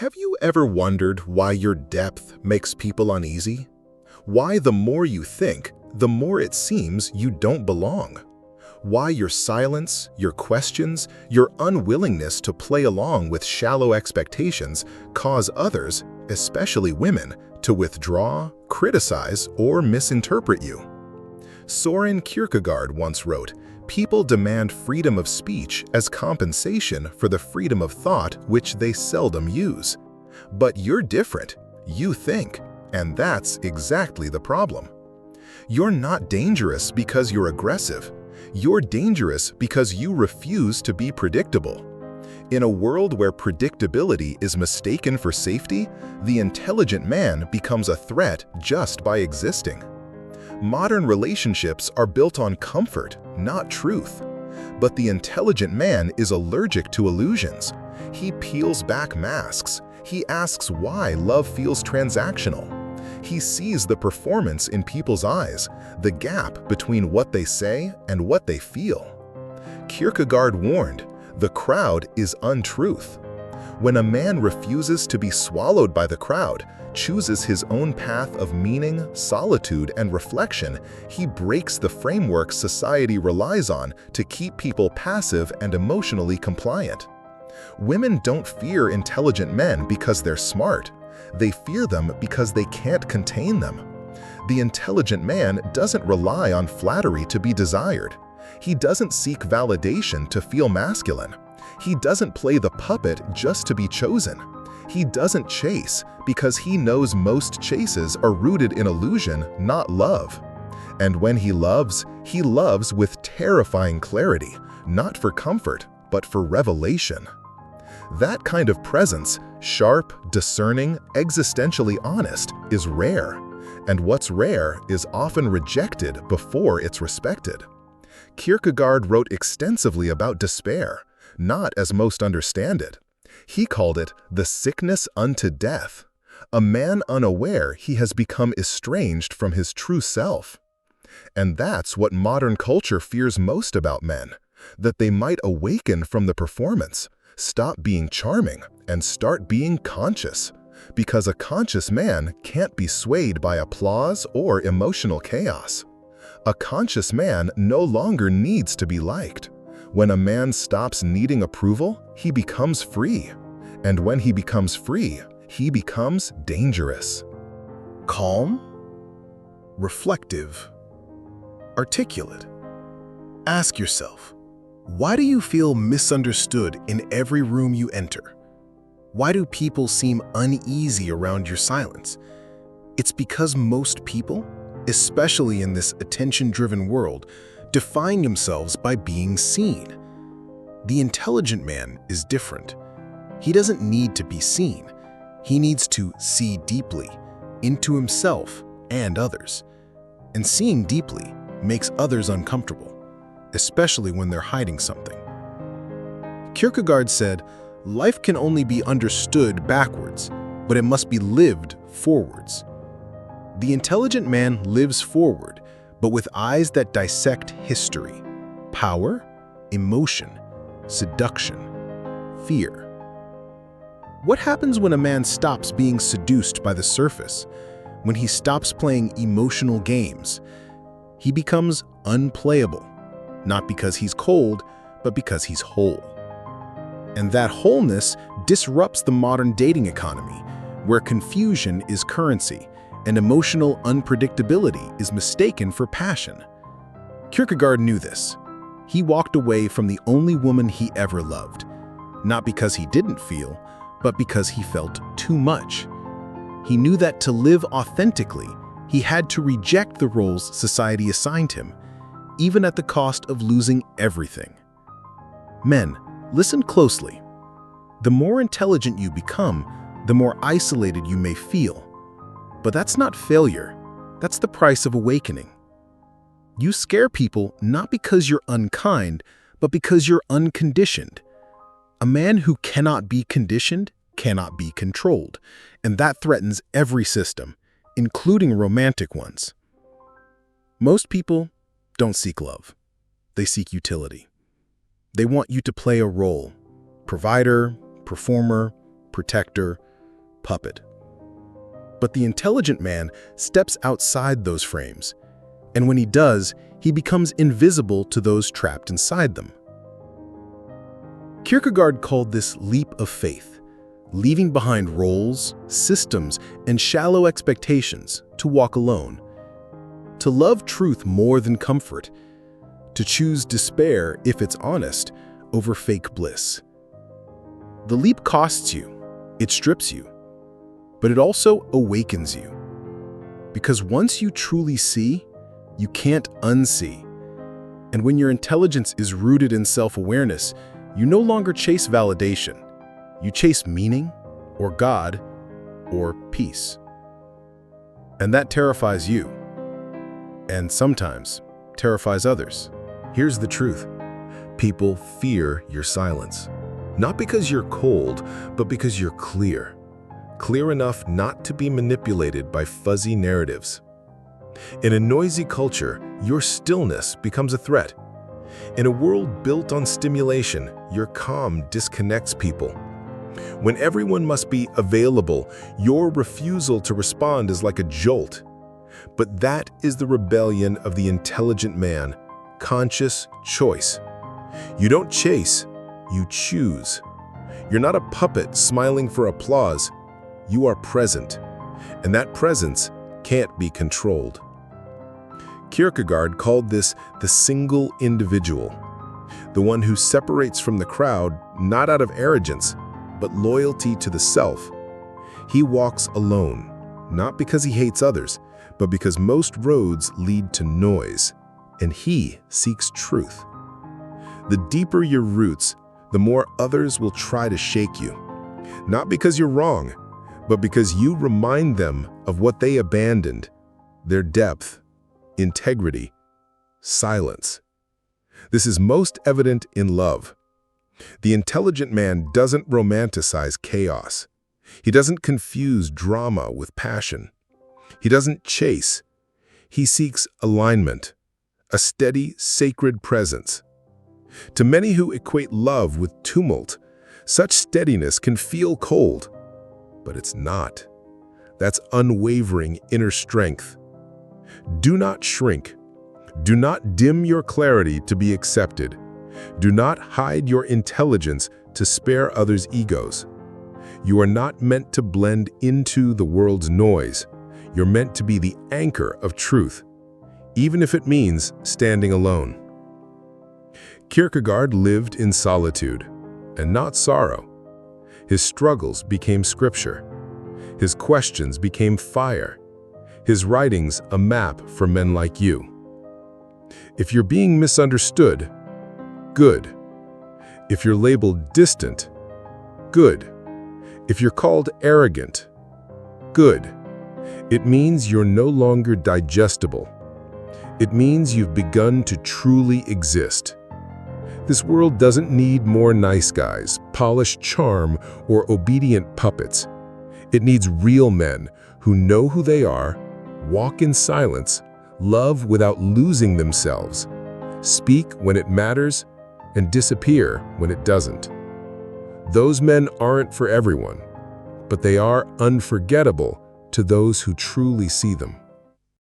Have you ever wondered why your depth makes people uneasy? Why the more you think, the more it seems you don't belong? Why your silence, your questions, your unwillingness to play along with shallow expectations cause others, especially women, to withdraw, criticize, or misinterpret you? Soren Kierkegaard once wrote, "People demand freedom of speech as compensation for the freedom of thought which they seldom use." But you're different. You think, and that's exactly the problem. You're not dangerous because you're aggressive. You're dangerous because you refuse to be predictable. In a world where predictability is mistaken for safety, the intelligent man becomes a threat just by existing. Modern relationships are built on comfort, not truth. But the intelligent man is allergic to illusions. He peels back masks. He asks why love feels transactional. He sees the performance in people's eyes, the gap between what they say and what they feel. Kierkegaard warned, "The crowd is untruth." When a man refuses to be swallowed by the crowd, chooses his own path of meaning, solitude, and reflection, he breaks the framework society relies on to keep people passive and emotionally compliant. Women don't fear intelligent men because they're smart. They fear them because they can't contain them. The intelligent man doesn't rely on flattery to be desired. He doesn't seek validation to feel masculine. He doesn't play the puppet just to be chosen. He doesn't chase because he knows most chases are rooted in illusion, not love. And when he loves with terrifying clarity, not for comfort, but for revelation. That kind of presence, sharp, discerning, existentially honest, is rare. And what's rare is often rejected before it's respected. Kierkegaard wrote extensively about despair, not as most understand it. He called it the sickness unto death, a man unaware he has become estranged from his true self. And that's what modern culture fears most about men, that they might awaken from the performance, stop being charming, and start being conscious, because a conscious man can't be swayed by applause or emotional chaos. A conscious man no longer needs to be liked. When a man stops needing approval, he becomes free. And when he becomes free, he becomes dangerous. Calm, reflective, articulate. Ask yourself, why do you feel misunderstood in every room you enter? Why do people seem uneasy around your silence? It's because most people, especially in this attention-driven world, define themselves by being seen. The intelligent man is different. He doesn't need to be seen. He needs to see deeply, into himself and others. And seeing deeply makes others uncomfortable, especially when they're hiding something. Kierkegaard said, "Life can only be understood backwards, but it must be lived forwards." The intelligent man lives forward, but with eyes that dissect history, power, emotion, seduction, fear. What happens when a man stops being seduced by the surface? When he stops playing emotional games? He becomes unplayable, not because he's cold, but because he's whole. And that wholeness disrupts the modern dating economy, where confusion is currency and emotional unpredictability is mistaken for passion. Kierkegaard knew this. He walked away from the only woman he ever loved, not because he didn't feel, but because he felt too much. He knew that to live authentically, he had to reject the roles society assigned him, even at the cost of losing everything. Men, listen closely. The more intelligent you become, the more isolated you may feel. But that's not failure. That's the price of awakening. You scare people not because you're unkind, but because you're unconditioned. A man who cannot be conditioned cannot be controlled, and that threatens every system, including romantic ones. Most people don't seek love. They seek utility. They want you to play a role: provider, performer, protector, puppet. But the intelligent man steps outside those frames, and when he does, he becomes invisible to those trapped inside them. Kierkegaard called this leap of faith, leaving behind roles, systems, and shallow expectations to walk alone, to love truth more than comfort, to choose despair, if it's honest, over fake bliss. The leap costs you, it strips you, but it also awakens you. Because once you truly see, you can't unsee. And when your intelligence is rooted in self-awareness, you no longer chase validation. You chase meaning, or God, or peace. And that terrifies you, and sometimes terrifies others. Here's the truth. People fear your silence. Not because you're cold, but because you're clear. Clear enough not to be manipulated by fuzzy narratives. In a noisy culture, your stillness becomes a threat. In a world built on stimulation, your calm disconnects people. When everyone must be available, your refusal to respond is like a jolt. But that is the rebellion of the intelligent man, conscious choice. You don't chase, you choose. You're not a puppet smiling for applause. You are present, and that presence can't be controlled. Kierkegaard called this the single individual, the one who separates from the crowd not out of arrogance, but loyalty to the self. He walks alone, not because he hates others, but because most roads lead to noise, and he seeks truth. The deeper your roots, the more others will try to shake you, not because you're wrong, but because you remind them of what they abandoned, their depth, integrity, silence. This is most evident in love. The intelligent man doesn't romanticize chaos. He doesn't confuse drama with passion. He doesn't chase. He seeks alignment, a steady, sacred presence. To many who equate love with tumult, such steadiness can feel cold, but it's not. That's unwavering inner strength. Do not shrink. Do not dim your clarity to be accepted. Do not hide your intelligence to spare others' egos. You are not meant to blend into the world's noise. You're meant to be the anchor of truth, even if it means standing alone. Kierkegaard lived in solitude, and not sorrow. His struggles became scripture. His questions became fire. His writings a map for men like you. If you're being misunderstood, good. If you're labeled distant, good. If you're called arrogant, good. It means you're no longer digestible. It means you've begun to truly exist. This world doesn't need more nice guys, polished charm, or obedient puppets. It needs real men who know who they are, walk in silence, love without losing themselves, speak when it matters, and disappear when it doesn't. Those men aren't for everyone, but they are unforgettable to those who truly see them.